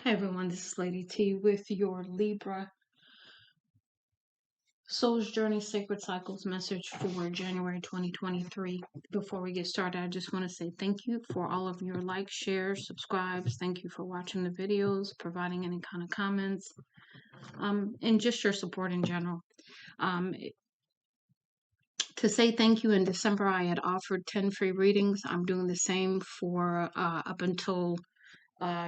Hey everyone, this is Lady T with your Libra Soul's Journey Sacred Cycles message for January 2023. Before we get started, I just want to say thank you for all of your likes, shares, subscribes. Thank you for watching the videos, providing any kind of comments, and just your support in general. To say thank you, in December I had offered 10 free readings. I'm doing the same for up until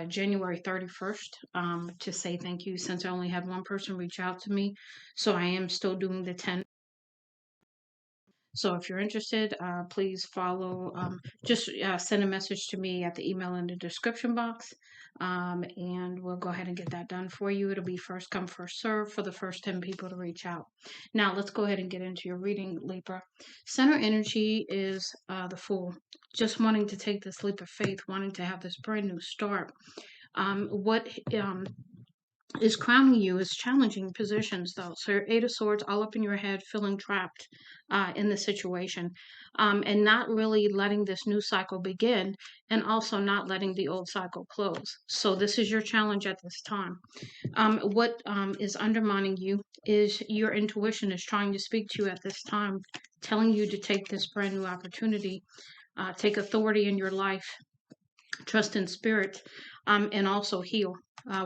January 31st, to say thank you, since I only had one person reach out to me. So I am still doing the 10. So if you're interested, please follow, just send a message to me at the email in the description box, and we'll go ahead and get that done for you. It'll be first come, first serve for the first 10 people to reach out. Now let's go ahead and get into your reading, Libra. Center energy is the Fool, just wanting to take this leap of faith, wanting to have this brand new start. What is crowning you is challenging positions, though. So your Eight of Swords all up in your head, feeling trapped in the situation, and not really letting this new cycle begin, and also not letting the old cycle close. So this is your challenge at this time. What is undermining you is your intuition is trying to speak to you at this time, telling you to take this brand new opportunity, take authority in your life, trust in spirit, and also heal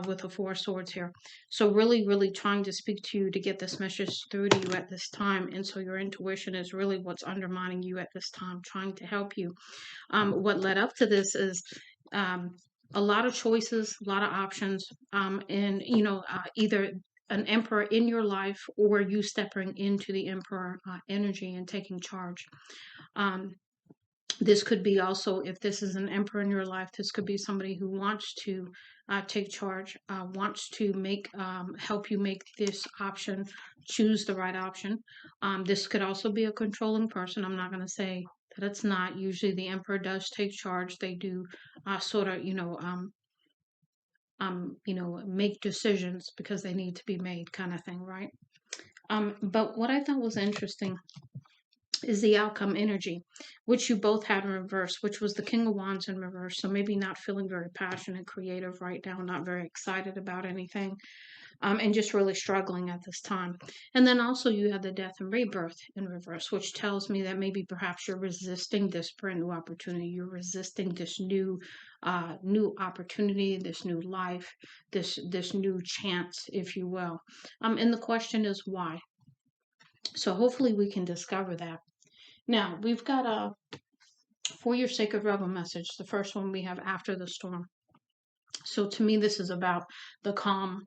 with the Four of Swords here. So really, really trying to speak to you to get this message through to you at this time. And so your intuition is really what's undermining you at this time, trying to help you. What led up to this is a lot of choices, a lot of options, and, either an emperor in your life or you stepping into the emperor energy and taking charge. This could be also, if this is an emperor in your life, this could be somebody who wants to take charge, wants to help you make this option, choose the right option. This could also be a controlling person. I'm not going to say that it's not. Usually the emperor does take charge. They do sort of, make decisions because they need to be made, kind of thing, right? But what I thought was interesting is the outcome energy, which you both had in reverse, which was the King of Wands in reverse. So maybe not feeling very passionate, creative right now, not very excited about anything, and just really struggling at this time. And then also you have the Death and Rebirth in reverse, which tells me that maybe perhaps you're resisting this brand new opportunity. You're resisting this new opportunity, this new life, this new chance, if you will. And the question is why? So hopefully we can discover that. Now, we've got for your Sacred Rebel message, the first one we have after the storm. So to me, this is about the calm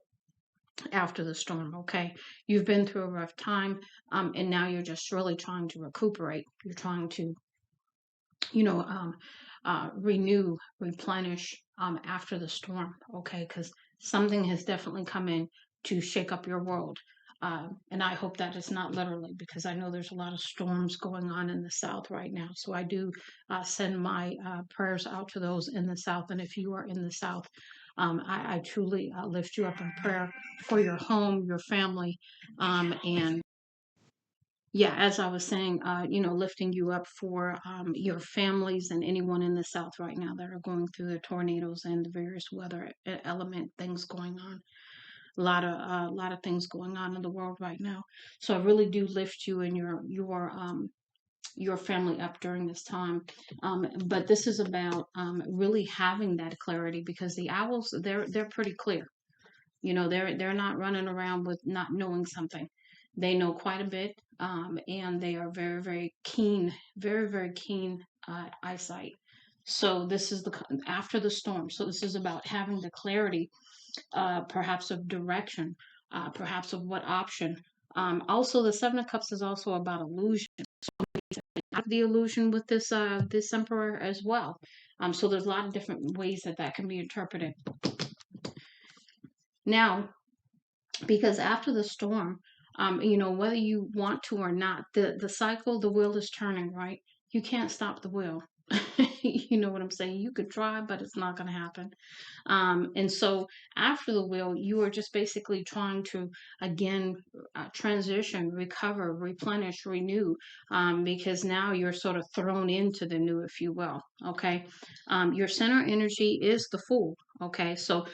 after the storm, okay? You've been through a rough time, and now you're just really trying to recuperate. You're trying to, renew, replenish after the storm, okay? Because something has definitely come in to shake up your world. And I hope that it's not literally, because I know there's a lot of storms going on in the South right now. So I do send my prayers out to those in the South. And if you are in the South, I truly lift you up in prayer for your home, your family, and yeah, as I was saying, lifting you up for your families and anyone in the South right now that are going through the tornadoes and the various weather element things going on. A lot of things going on in the world right now. So I really do lift you and your family up during this time. But this is about really having that clarity, because the owls, they're pretty clear. They're not running around with not knowing something. They know quite a bit, and they are very, very keen, very, very keen eyesight. So this is after the storm. So this is about having the clarity, perhaps of direction, perhaps of what option. Also, the Seven of Cups is also about illusion. Have the illusion with this emperor as well. So there's a lot of different ways that can be interpreted. Now, because after the storm, whether you want to or not, the cycle, the wheel is turning, right? You can't stop the wheel. You know what I'm saying? You could try, but it's not going to happen. And so after the wheel, you are just basically trying to, again, transition, recover, replenish, renew, because now you're sort of thrown into the new, if you will. Okay. Your center energy is the Fool. Okay. So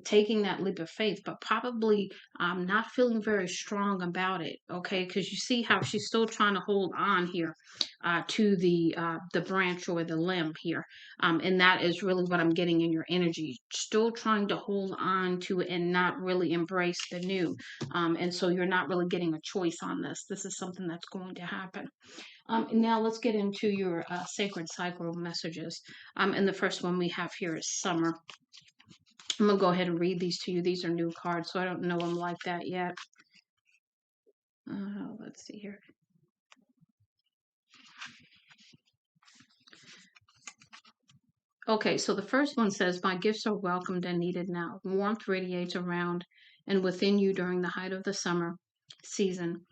taking that leap of faith, but probably not feeling very strong about it. Okay. Because you see how she's still trying to hold on here to the branch or the limb here. And that is really what I'm getting in your energy. Still trying to hold on to it and not really embrace the new. And so you're not really getting a choice on this. This is something that's going to happen. Now let's get into your sacred cycle messages. And the first one we have here is summer. I'm gonna go ahead and read these to you. These are new cards, so I don't know them like that yet. Let's see here. Okay, so the first one says, "My gifts are welcomed and needed now. Warmth radiates around and within you during the height of the summer season.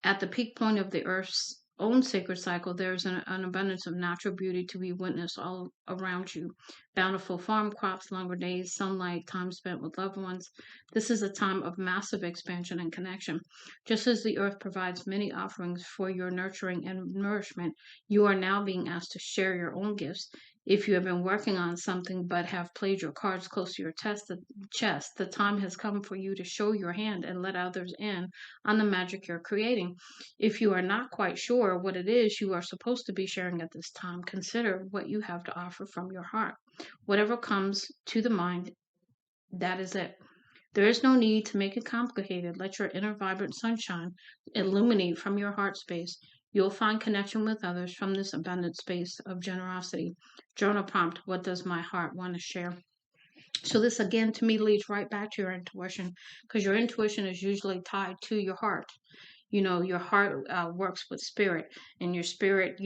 At the peak point of the Earth's own sacred cycle, there is an abundance of natural beauty to be witnessed all around you. Bountiful farm crops, longer days, sunlight, time spent with loved ones. This is a time of massive expansion and connection. Just as the earth provides many offerings for your nurturing and nourishment, you are now being asked to share your own gifts. If you have been working on something but have played your cards close to your chest, the time has come for you to show your hand and let others in on the magic you're creating. If you are not quite sure what it is you are supposed to be sharing at this time, consider what you have to offer from your heart. Whatever comes to the mind, that is it. There is no need to make it complicated. Let your inner vibrant sunshine illuminate from your heart space. You'll find connection with others from this abundant space of generosity. Journal prompt: what does my heart want to share? So, this again to me leads right back to your intuition, because your intuition is usually tied to your heart. Your heart works with spirit, and your spirit,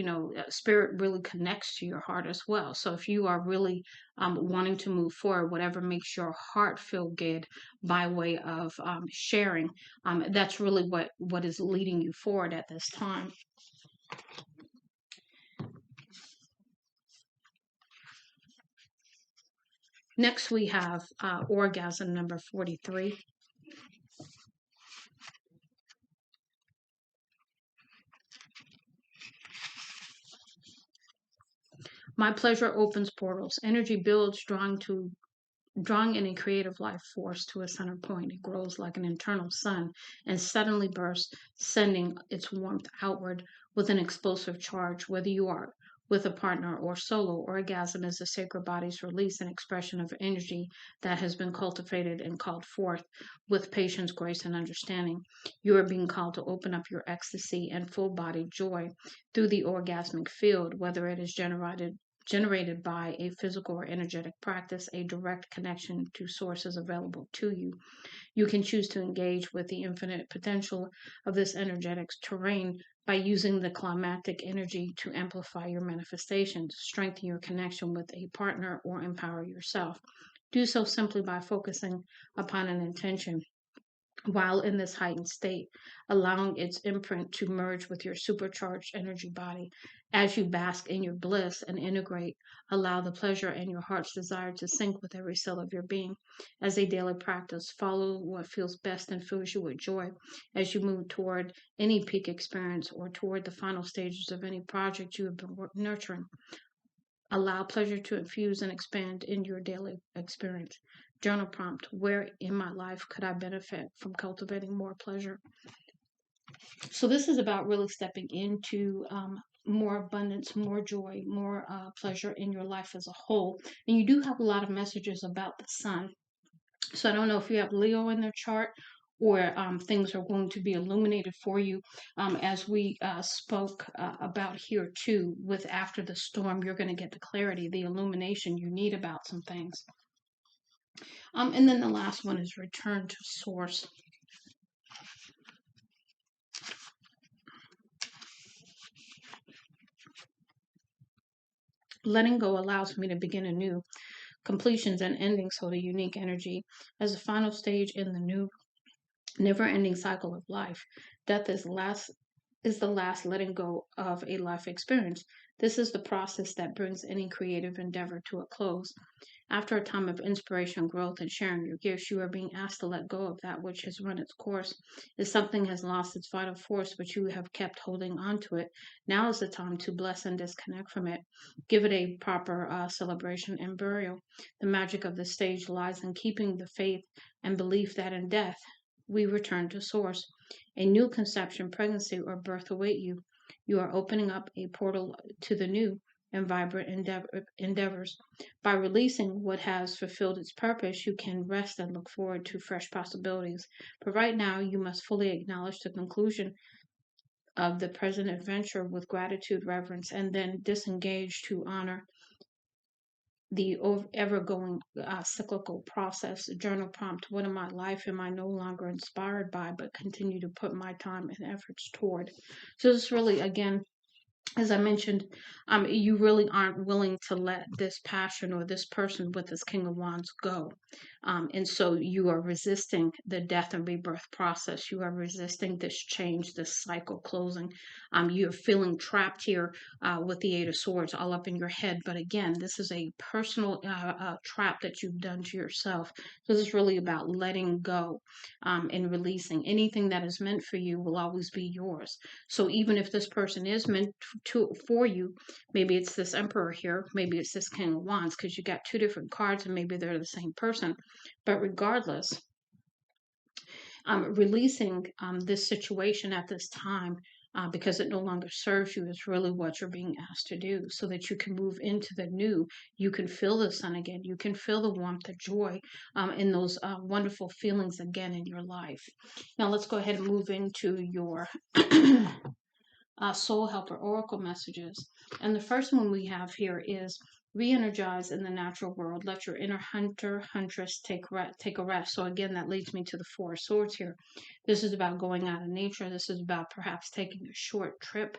spirit really connects to your heart as well. So if you are really wanting to move forward, whatever makes your heart feel good by way of sharing, that's really what is leading you forward at this time. Next we have orgasm number 43. My pleasure opens portals. Energy builds, drawing any creative life force to a center point. It grows like an internal sun and suddenly bursts, sending its warmth outward with an explosive charge. Whether you are with a partner or solo, orgasm is the sacred body's release and expression of energy that has been cultivated and called forth with patience, grace, and understanding. You are being called to open up your ecstasy and full body joy through the orgasmic field, whether it is generated by a physical or energetic practice, a direct connection to sources available to you. You can choose to engage with the infinite potential of this energetic terrain by using the climactic energy to amplify your manifestations, strengthen your connection with a partner, or empower yourself. Do so simply by focusing upon an intention while in this heightened state, allowing its imprint to merge with your supercharged energy body. As you bask in your bliss and integrate, allow the pleasure and your heart's desire to sync with every cell of your being. As a daily practice, follow what feels best and fills you with joy as you move toward any peak experience or toward the final stages of any project you have been nurturing. Allow pleasure to infuse and expand in your daily experience. Journal prompt: where in my life could I benefit from cultivating more pleasure? So, this is about really stepping into more abundance, more joy, more pleasure in your life as a whole. And you do have a lot of messages about the sun. So, I don't know if you have Leo in their chart, or things are going to be illuminated for you. As we spoke about here too, with after the storm, you're going to get the clarity, the illumination you need about some things. And then the last one is return to source. Letting go allows me to begin anew. Completions and endings hold a unique energy. As a final stage in the new, never-ending cycle of life, death is the last letting go of a life experience. This is the process that brings any creative endeavor to a close. After a time of inspiration, growth, and sharing your gifts, you are being asked to let go of that which has run its course. If something has lost its vital force, but you have kept holding on to it, now is the time to bless and disconnect from it. Give it a proper celebration and burial. The magic of the stage lies in keeping the faith and belief that in death we return to source. A new conception, pregnancy, or birth await you. You are opening up a portal to the new and vibrant endeavors. By releasing what has fulfilled its purpose, you can rest and look forward to fresh possibilities. But right now, you must fully acknowledge the conclusion of the present adventure with gratitude, reverence, and then disengage to honor the ever going cyclical process. Journal prompt: what in my life am I no longer inspired by, but continue to put my time and efforts toward? So, this really, again, as I mentioned, you really aren't willing to let this passion or this person with this King of Wands go. And so you are resisting the death and rebirth process. You are resisting this change, this cycle closing. You're feeling trapped here with the Eight of Swords all up in your head. But again, this is a personal trap that you've done to yourself. So this is really about letting go and releasing. Anything that is meant for you will always be yours. So even if this person is meant for you, maybe it's this Emperor here, maybe it's this King of Wands, because you got two different cards and maybe they're the same person. But regardless, releasing this situation at this time because it no longer serves you is really what you're being asked to do, so that you can move into the new. You can feel the sun again. You can feel the warmth, the joy, and those wonderful feelings again in your life. Now let's go ahead and move into your soul helper oracle messages. And the first one we have here is: re-energize in the natural world. Let your inner hunter, huntress take a rest. So again, that leads me to the Four of Swords here. This is about going out in nature. This is about perhaps taking a short trip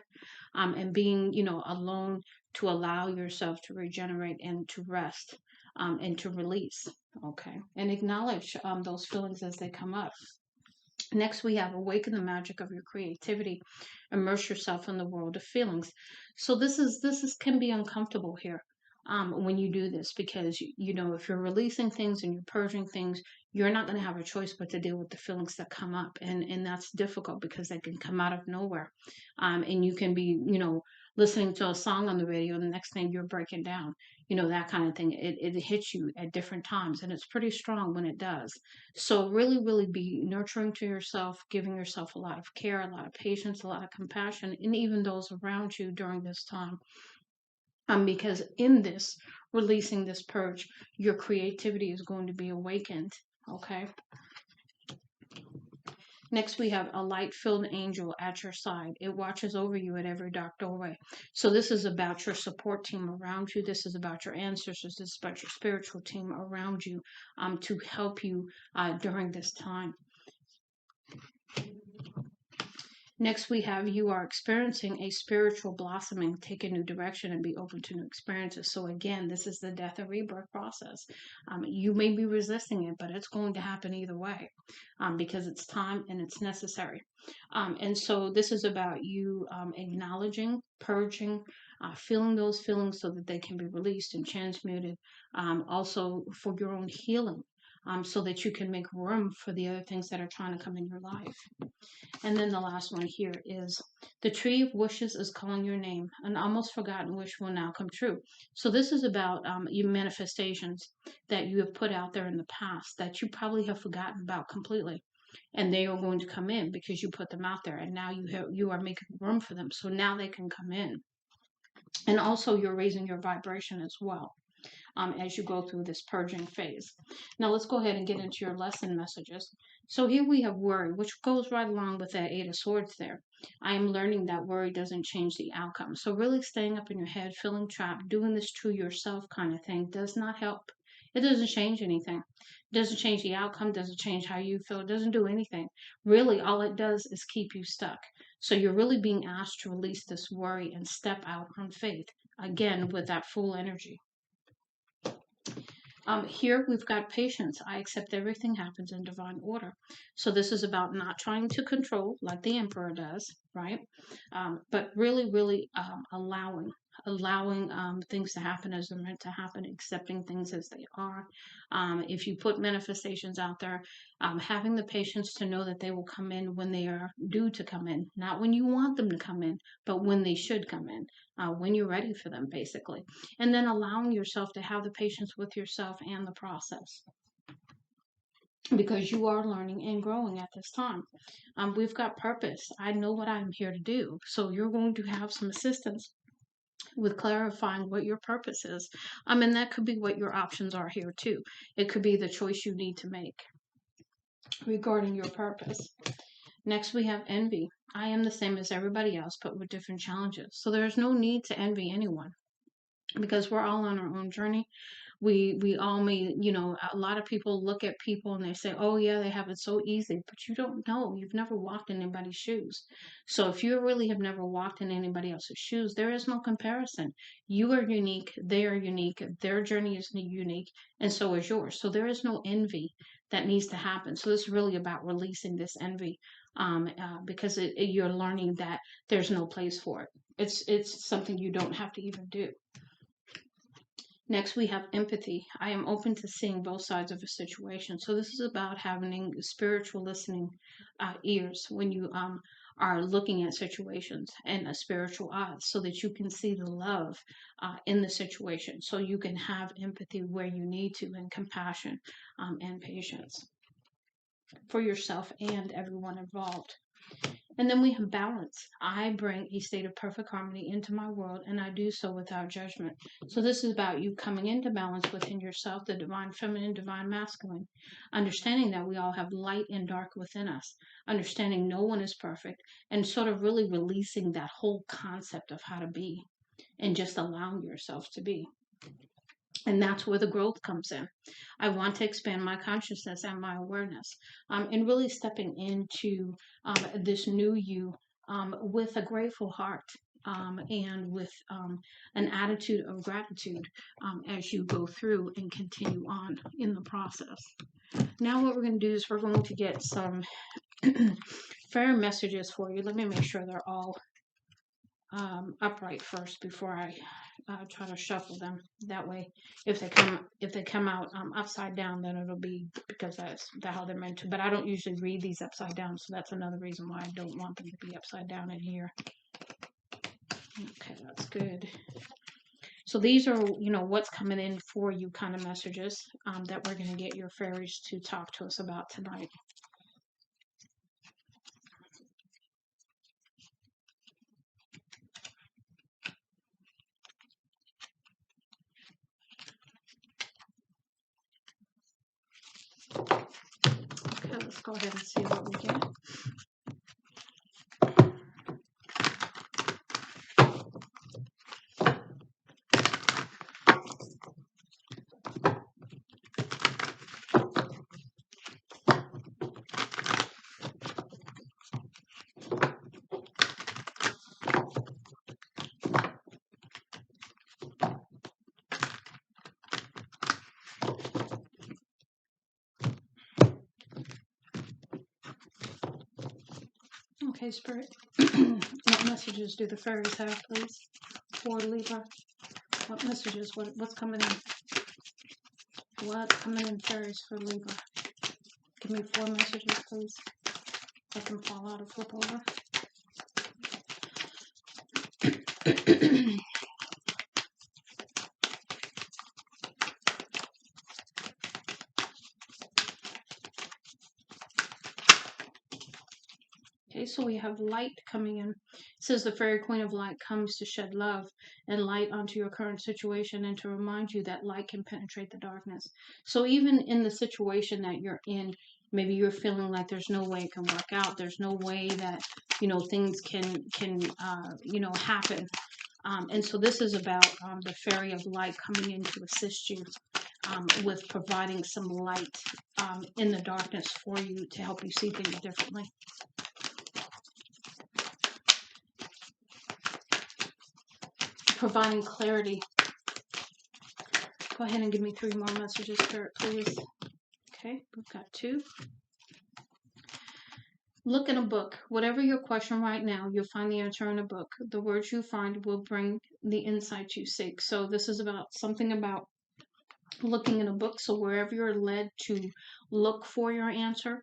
and being, alone, to allow yourself to regenerate and to rest and to release. Okay. And acknowledge those feelings as they come up. Next, we have awaken the magic of your creativity, immerse yourself in the world of feelings. So this is can be uncomfortable here when you do this, because if you're releasing things and you're purging things, you're not going to have a choice but to deal with the feelings that come up, and that's difficult because they can come out of nowhere, and you can be listening to a song on the radio, and the next thing you're breaking down, that kind of thing. It hits you at different times, and it's pretty strong when it does. So really, really be nurturing to yourself, giving yourself a lot of care, a lot of patience, a lot of compassion, and even those around you during this time. Because in this, releasing this purge, your creativity is going to be awakened. Okay. Next, we have a light-filled angel at your side. It watches over you at every dark doorway. So this is about your support team around you. This is about your ancestors. This is about your spiritual team around you to help you during this time. Next, we have you are experiencing a spiritual blossoming. Take a new direction and be open to new experiences. So again, this is the death and rebirth process. You may be resisting it, but it's going to happen either way because it's time and it's necessary. And so this is about you acknowledging, purging, feeling those feelings so that they can be released and transmuted. Also for your own healing. So that you can make room for the other things that are trying to come in your life. And then the last one here is: the tree of wishes is calling your name. An almost forgotten wish will now come true. So this is about your manifestations that you have put out there in the past that you probably have forgotten about completely. And they are going to come in because you put them out there, and now you are making room for them. So now they can come in. And also you're raising your vibration as well. As you go through this purging phase. Now let's go ahead and get into your lesson messages. So here we have worry, which goes right along with that Eight of Swords there. I am learning that worry doesn't change the outcome. So really staying up in your head, feeling trapped, doing this to yourself kind of thing does not help. It doesn't change anything. It doesn't change the outcome, doesn't change how you feel, it doesn't do anything. Really, all it does is keep you stuck. So you're really being asked to release this worry and step out on faith, again, with that full energy. Here we've got patience. I accept everything happens in divine order. So this is about not trying to control like the Emperor does, right? But really, really allowing. allowing things to happen as they're meant to happen, accepting things as they are. If you put manifestations out there, having the patience to know that they will come in when they are due to come in, not when you want them to come in, but when they should come in, when you're ready for them, basically. And then allowing yourself to have the patience with yourself and the process, because you are learning and growing at this time. We've got purpose. I know what I'm here to do. So you're going to have some assistance with clarifying what your purpose is. And that could be what your options are here too. It could be the choice you need to make regarding your purpose. Next, we have envy. I am the same as everybody else, but with different challenges. So there's no need to envy anyone, because we're all on our own journey. We all may, a lot of people look at people and they say, oh yeah, they have it so easy, but you don't know. You've never walked in anybody's shoes. So if you really have never walked in anybody else's shoes, there is no comparison. You are unique, they are unique, their journey is unique, and so is yours. So there is no envy that needs to happen. So this is really about releasing this envy, because you're learning that there's no place for it. It's something you don't have to even do. Next, we have empathy. I am open to seeing both sides of a situation. So this is about having spiritual listening ears when you are looking at situations, and a spiritual eyes, so that you can see the love in the situation. So you can have empathy where you need to, and compassion and patience for yourself and everyone involved. And then we have balance. I bring a state of perfect harmony into my world, and I do so without judgment. So this is about you coming into balance within yourself, the divine feminine, divine masculine, understanding that we all have light and dark within us, understanding no one is perfect, and sort of really releasing that whole concept of how to be, and just allowing yourself to be. And that's where the growth comes in. I want to expand my consciousness and my awareness, and really stepping into this new you, with a grateful heart, and with an attitude of gratitude, as you go through and continue on in the process. Now, what we're going to do is we're going to get some fair messages for you. Let me make sure they're all upright first before I try to shuffle them. That way, if they come out upside down, then it'll be because that's how they're meant to. But I don't usually read these upside down, so that's another reason why I don't want them to be upside down in here. Okay, that's good. So these are, what's coming in for you kind of messages that we're going to get your fairies to talk to us about tonight. Okay, let's go ahead and see what we get. Okay, Spirit. What messages do the fairies have, please, for Libra? What messages? What's coming in? What's coming in, fairies, for Libra? Give me 4 messages, please. I can fall out or flip over. Okay, so we have light coming in. It says the fairy queen of light comes to shed love and light onto your current situation, and to remind you that light can penetrate the darkness. So even in the situation that you're in, maybe you're feeling like there's no way it can work out. There's no way that, things can happen. And so this is about the fairy of light coming in to assist you with providing some light in the darkness for you, to help you see things differently. Providing clarity. Go ahead and give me 3 more messages, Spirit, please. Okay, we've got 2. Look in a book. Whatever your question right now, you'll find the answer in a book. The words you find will bring the insight you seek. So this is about something about looking in a book. So wherever you're led to look for your answer,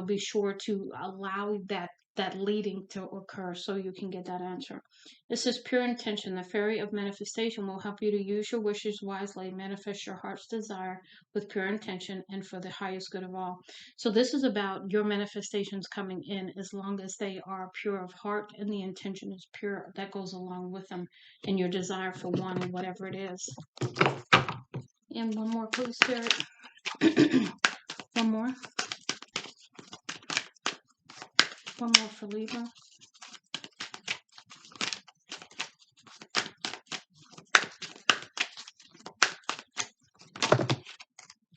be sure to allow that leading to occur so you can get that answer. This is pure intention. The fairy of manifestation will help you to use your wishes wisely, manifest your heart's desire with pure intention and for the highest good of all. So this is about your manifestations coming in as long as they are pure of heart and the intention is pure. That goes along with them and your desire for one and whatever it is. And one more, please, Spirit. One more. One more for Libra.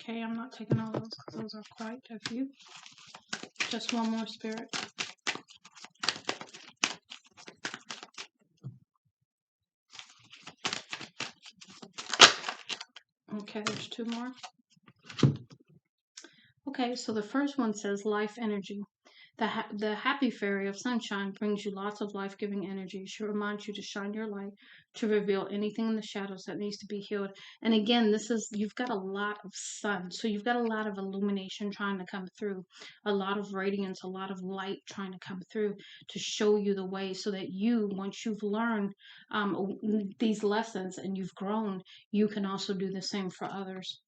Okay, I'm not taking all those because those are quite a few. Just one more, Spirit. Okay, there's two more. Okay, so the first one says life energy. The happy fairy of sunshine brings you lots of life-giving energy. She reminds you to shine your light, to reveal anything in the shadows that needs to be healed. And again, you've got a lot of sun, so you've got a lot of illumination trying to come through, a lot of radiance, a lot of light trying to come through to show you the way, so that you, once you've learned these lessons and you've grown, you can also do the same for others.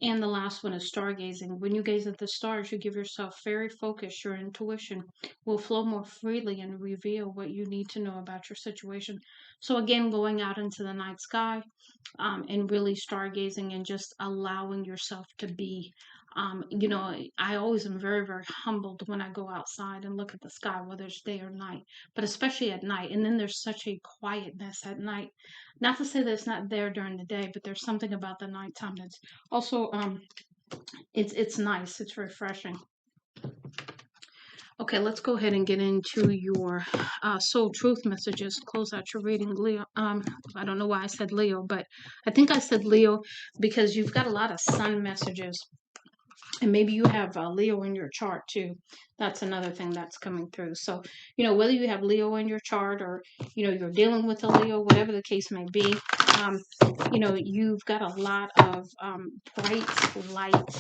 And the last one is stargazing. When you gaze at the stars, you give yourself very focus. Your intuition will flow more freely and reveal what you need to know about your situation. So again, going out into the night sky, and really stargazing and just allowing yourself to be. I always am very, very humbled when I go outside and look at the sky, whether it's day or night, but especially at night. And then there's such a quietness at night. Not to say that it's not there during the day, but there's something about the nighttime that's also it's nice. It's refreshing. Okay, let's go ahead and get into your soul truth messages. Close out your reading, Leo. I don't know why I said Leo, but I think I said Leo because you've got a lot of sun messages. And maybe you have Leo in your chart too. That's another thing that's coming through. So, whether you have Leo in your chart or, you're dealing with a Leo, whatever the case may be, you've got a lot of bright light,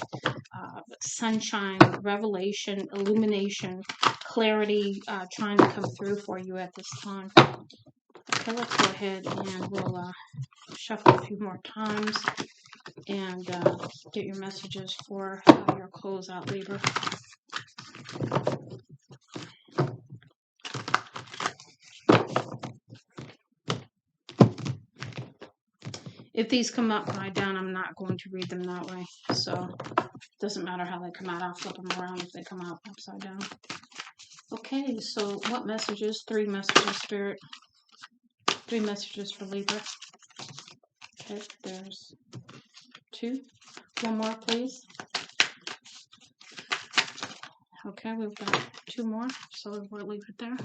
sunshine, revelation, illumination, clarity trying to come through for you at this time. Okay, let's go ahead and we'll shuffle a few more times and get your messages for your closeout, Libra. If these come upside down, I'm not going to read them that way. So it doesn't matter how they come out. I'll flip them around if they come out upside down. Okay, so what messages? 3 messages, Spirit. 3 messages for Libra. Okay, there's 2. One more, please. Okay, we've got 2 more, so we'll leave it there.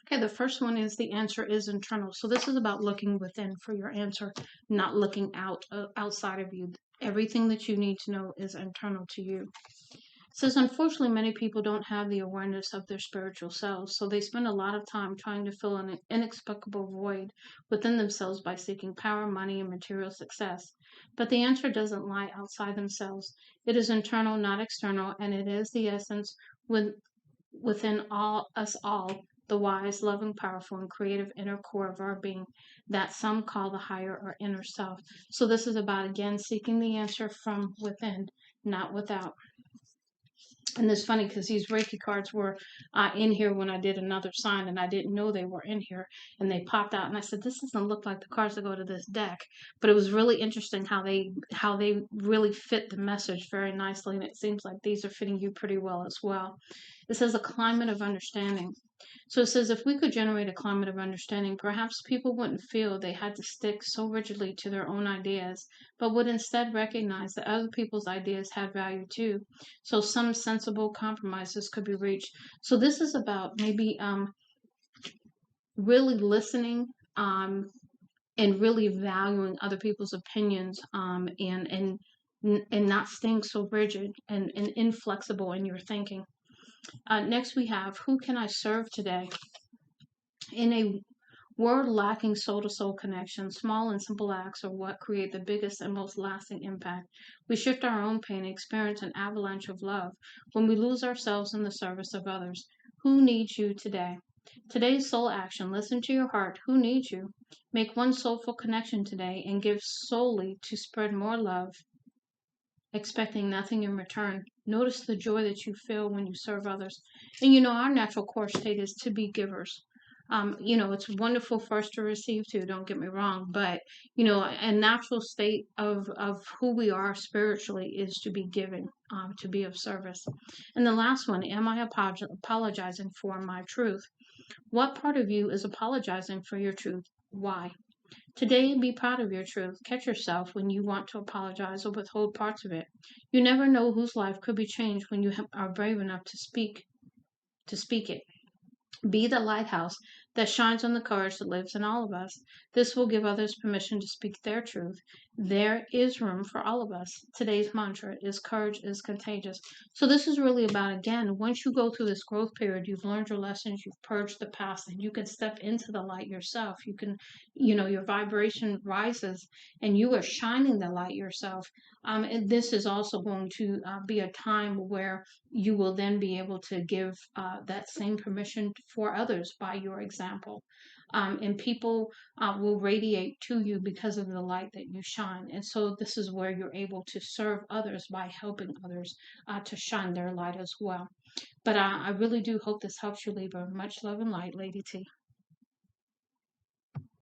Okay, the first one is the answer is internal. So this is about looking within for your answer, not looking outside of you. Everything that you need to know is internal to you. It says, unfortunately, many people don't have the awareness of their spiritual selves, so they spend a lot of time trying to fill an inexplicable void within themselves by seeking power, money, and material success. But the answer doesn't lie outside themselves. It is internal, not external, and it is the essence within us all, the wise, loving, powerful, and creative inner core of our being that some call the higher or inner self. So this is about, again, seeking the answer from within, not without. And it's funny because these Reiki cards were in here when I did another sign, and I didn't know they were in here, and they popped out, and I said, "This doesn't look like the cards that go to this deck." But it was really interesting how they really fit the message very nicely, and it seems like these are fitting you pretty well as well. It says a climate of understanding. So it says if we could generate a climate of understanding, perhaps people wouldn't feel they had to stick so rigidly to their own ideas, but would instead recognize that other people's ideas had value too. So some sensible compromises could be reached. So this is about maybe really listening, and really valuing other people's opinions, and not staying so rigid and inflexible in your thinking. Next, we have, who can I serve today? In a world lacking soul to soul connection, small and simple acts are what create the biggest and most lasting impact. We shift our own pain and experience an avalanche of love when we lose ourselves in the service of others. Who needs you today? Today's soul action, listen to your heart. Who needs you? Make one soulful connection today and give solely to spread more love, expecting nothing in return. Notice the joy that you feel when you serve others. And our natural core state is to be givers. It's wonderful for us to receive too, don't get me wrong, but a natural state of who we are spiritually is to be giving, to be of service. And the last one, am I apologizing for my truth? What part of you is apologizing for your truth? Why? Today, be proud of your truth. Catch yourself when you want to apologize or withhold parts of it. You never know whose life could be changed when you are brave enough to speak it. Be the lighthouse that shines on the courage that lives in all of us. This will give others permission to speak their truth. There is room for all of us. Today's mantra is courage is contagious. So this is really about, again, once you go through this growth period, you've learned your lessons, you've purged the past, and you can step into the light yourself. You can, your vibration rises and you are shining the light yourself. And this is also going to be a time where you will then be able to give that same permission for others by your example. And people will radiate to you because of the light that you shine. And so this is where you're able to serve others by helping others to shine their light as well. But I really do hope this helps you, Libra. Much love and light, Lady T.